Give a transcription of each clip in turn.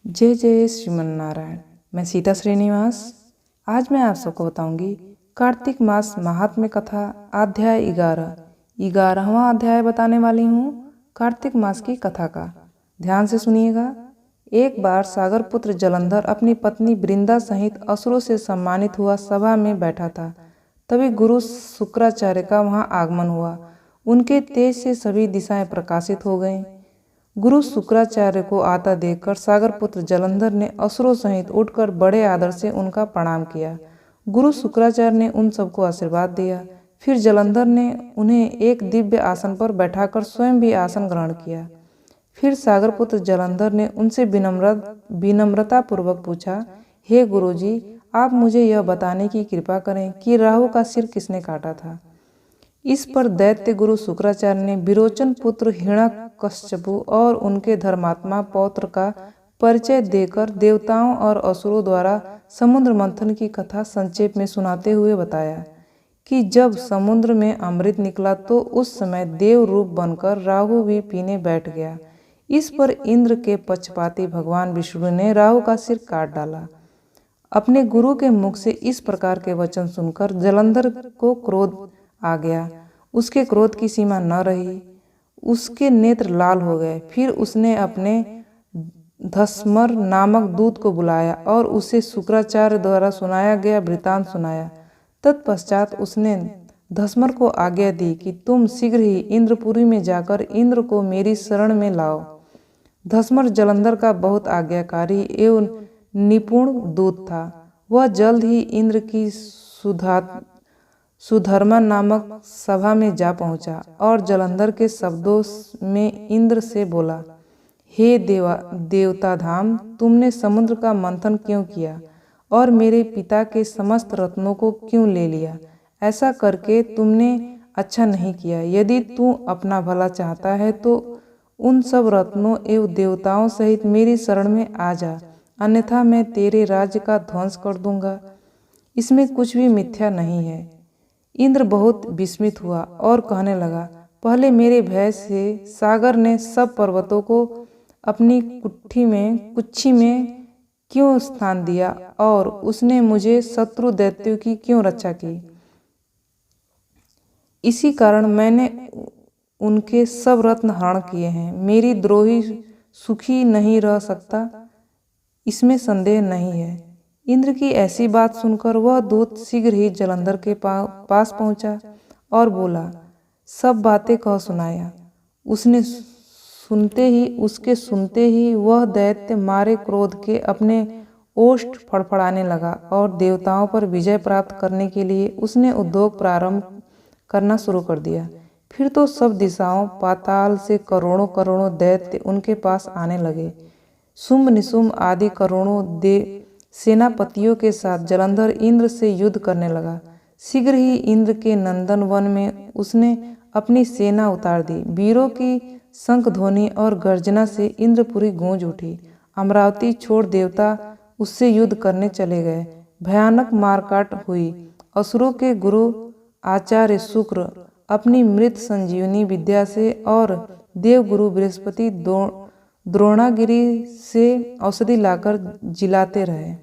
जय जय श्रीमन नारायण। मैं सीता श्रीनिवास। आज मैं आप सबको बताऊंगी कार्तिक मास महात्म्य कथा अध्याय 11वां अध्याय बताने वाली हूँ कार्तिक मास की कथा का। ध्यान से सुनिएगा। एक बार सागर पुत्र जलंधर अपनी पत्नी वृंदा सहित असुरों से सम्मानित हुआ सभा में बैठा था। तभी गुरु शुक्राचार्य का वहां आगमन हुआ। उनके तेज से सभी दिशाएं प्रकाशित हो गईं। गुरु शुक्राचार्य को आता देखकर सागर पुत्र जलंधर ने असुरों सहित उठकर बड़े आदर से उनका प्रणाम किया। गुरु शुक्राचार्य ने उन सबको आशीर्वाद दिया। फिर जलंधर ने उन्हें एक दिव्य आसन पर बैठाकर स्वयं भी आसन ग्रहण किया। फिर सागर पुत्र जलंधर ने उनसे विनम्रता पूर्वक पूछा, हे गुरुजी, आप मुझे यह बताने की कृपा करें कि राहु का सिर किसने काटा था। इस पर दैत्य गुरु शुक्राचार्य ने विरोचन पुत्र हिरण्यकश्यपु और उनके धर्मात्मा पौत्र का परिचय देकर देवताओं और असुरों द्वारा समुद्र मंथन की कथा संक्षेप में सुनाते हुए बताया कि जब समुद्र में अमृत निकला तो उस समय देव रूप बनकर राहु भी पीने बैठ गया। इस पर इंद्र के पक्षपाती भगवान विष्णु ने राहु का सिर काट डाला। अपने गुरु के मुख से इस प्रकार के वचन सुनकर जलंधर को क्रोध आ गया। उसके क्रोध की सीमा न रही। उसके नेत्र लाल हो गए। फिर उसने अपने धस्मर नामक दूत को बुलाया और उसे शुक्राचार्य द्वारा सुनाया गया वृतांत सुनाया। तत्पश्चात उसने धस्मर को आज्ञा दी कि तुम शीघ्र ही इंद्रपुरी में जाकर इंद्र को मेरी शरण में लाओ। धस्मर जलंधर का बहुत आज्ञाकारी एवं निपुण दूत था। वह जल्द ही इंद्र की सुधर्मा नामक सभा में जा पहुंचा और जलंधर के शब्दों में इंद्र से बोला, हे देवता धाम, तुमने समुद्र का मंथन क्यों किया और मेरे पिता के समस्त रत्नों को क्यों ले लिया। ऐसा करके तुमने अच्छा नहीं किया। यदि तू अपना भला चाहता है तो उन सब रत्नों एवं देवताओं सहित मेरी शरण में आ जा, अन्यथा मैं तेरे राज्य का ध्वंस कर दूंगा। इसमें कुछ भी मिथ्या नहीं है। इंद्र बहुत विस्मित हुआ और कहने लगा, पहले मेरे भय से सागर ने सब पर्वतों को अपनी कुक्षी में क्यों स्थान दिया और उसने मुझे शत्रु दैत्यों की क्यों रक्षा की। इसी कारण मैंने उनके सब रत्न हरण किए हैं। मेरी द्रोही सुखी नहीं रह सकता, इसमें संदेह नहीं है। इंद्र की ऐसी बात सुनकर वह दूत शीघ्र ही जलंधर के पास पहुंचा और बोला, सब बातें कह सुनाया। उसके सुनते ही वह दैत्य मारे क्रोध के अपने ओष्ठ फड़फड़ाने लगा और देवताओं पर विजय प्राप्त करने के लिए उसने उद्योग प्रारंभ करना शुरू कर दिया। फिर तो सब दिशाओं पाताल से करोड़ों करोड़ों दैत्य उनके पास आने लगे। शुंभ निशुंभ आदि करोड़ों सेनापतियों के साथ जलंधर इंद्र से युद्ध करने लगा। शीघ्र ही इंद्र के नंदन वन में उसने अपनी सेना उतार दी। वीरों की शंख ध्वनि और गर्जना से इंद्रपुरी गूंज उठी। अमरावती छोड़ देवता उससे युद्ध करने चले गए। भयानक मारकाट हुई। असुरों के गुरु आचार्य शुक्र अपनी मृत संजीवनी विद्या से और देवगुरु बृहस्पति द्रोणागिरी से औषधि लाकर जिलाते रहे।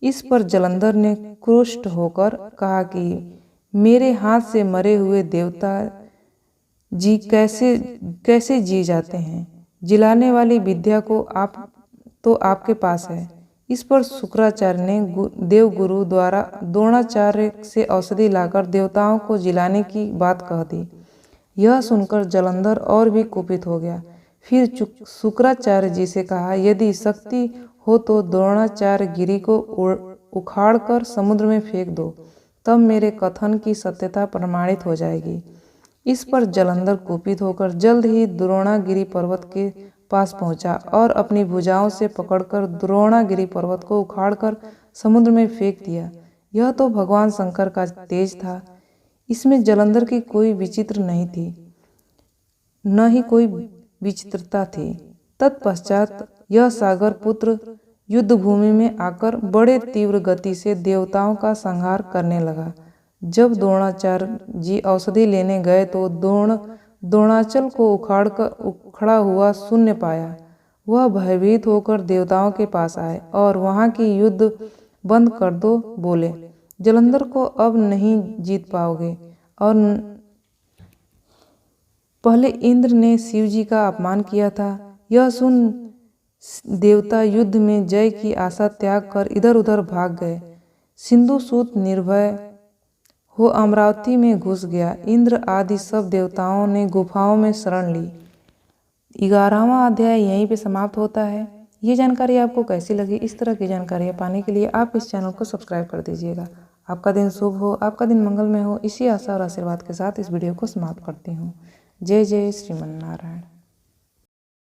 इस पर जलंधर ने क्रुष्ट होकर कहा कि मेरे हाथ से मरे हुए देवता जी कैसे जी जाते हैं। जिलाने वाली विद्या को आपके पास है। इस पर शुक्राचार्य ने देवगुरु द्वारा द्रोणाचार्य से औषधि लाकर देवताओं को जिलाने की बात कह दी। यह सुनकर जलंधर और भी कुपित हो गया। फिर शुक्राचार्य जी से कहा, यदि शक्ति हो तो द्रोणाचार्य गिरी को उखाड़कर समुद्र में फेंक दो, तब मेरे कथन की सत्यता प्रमाणित हो जाएगी। इस पर जलंधर कुपित होकर जल्द ही द्रोणागिरी पर्वत के पास पहुंचा और अपनी भुजाओं से पकड़कर द्रोणागिरी पर्वत को उखाड़कर समुद्र में फेंक दिया। यह तो भगवान शंकर का तेज था। इसमें जलंधर की कोई विचित्र नहीं थी, न ही कोई विचित्रता थी। तत्पश्चात यह सागर पुत्र युद्ध भूमि में आकर बड़े तीव्र गति से देवताओं का संहार करने लगा। जब द्रोणाचार्य जी औषधि लेने गए तो द्रोणाचल को उखड़ा हुआ शून्य पाया। वह भयभीत होकर देवताओं के पास आए और वहां की युद्ध बंद कर दो बोले, जलंधर को अब नहीं जीत पाओगे। और पहले इंद्र ने शिव जी का अपमान किया था। यह सुन देवता युद्ध में जय की आशा त्याग कर इधर उधर भाग गए। सिंधुसूत निर्भय हो अमरावती में घुस गया। इंद्र आदि सब देवताओं ने गुफाओं में शरण ली। 11वां अध्याय यहीं पे समाप्त होता है। ये जानकारी आपको कैसी लगी? इस तरह की जानकारियाँ पाने के लिए आप इस चैनल को सब्सक्राइब कर दीजिएगा। आपका दिन शुभ हो, आपका दिन मंगलमय हो। इसी आशा और आशीर्वाद के साथ इस वीडियो को समाप्त करती हूँ। जय जय श्रीमन नारायण।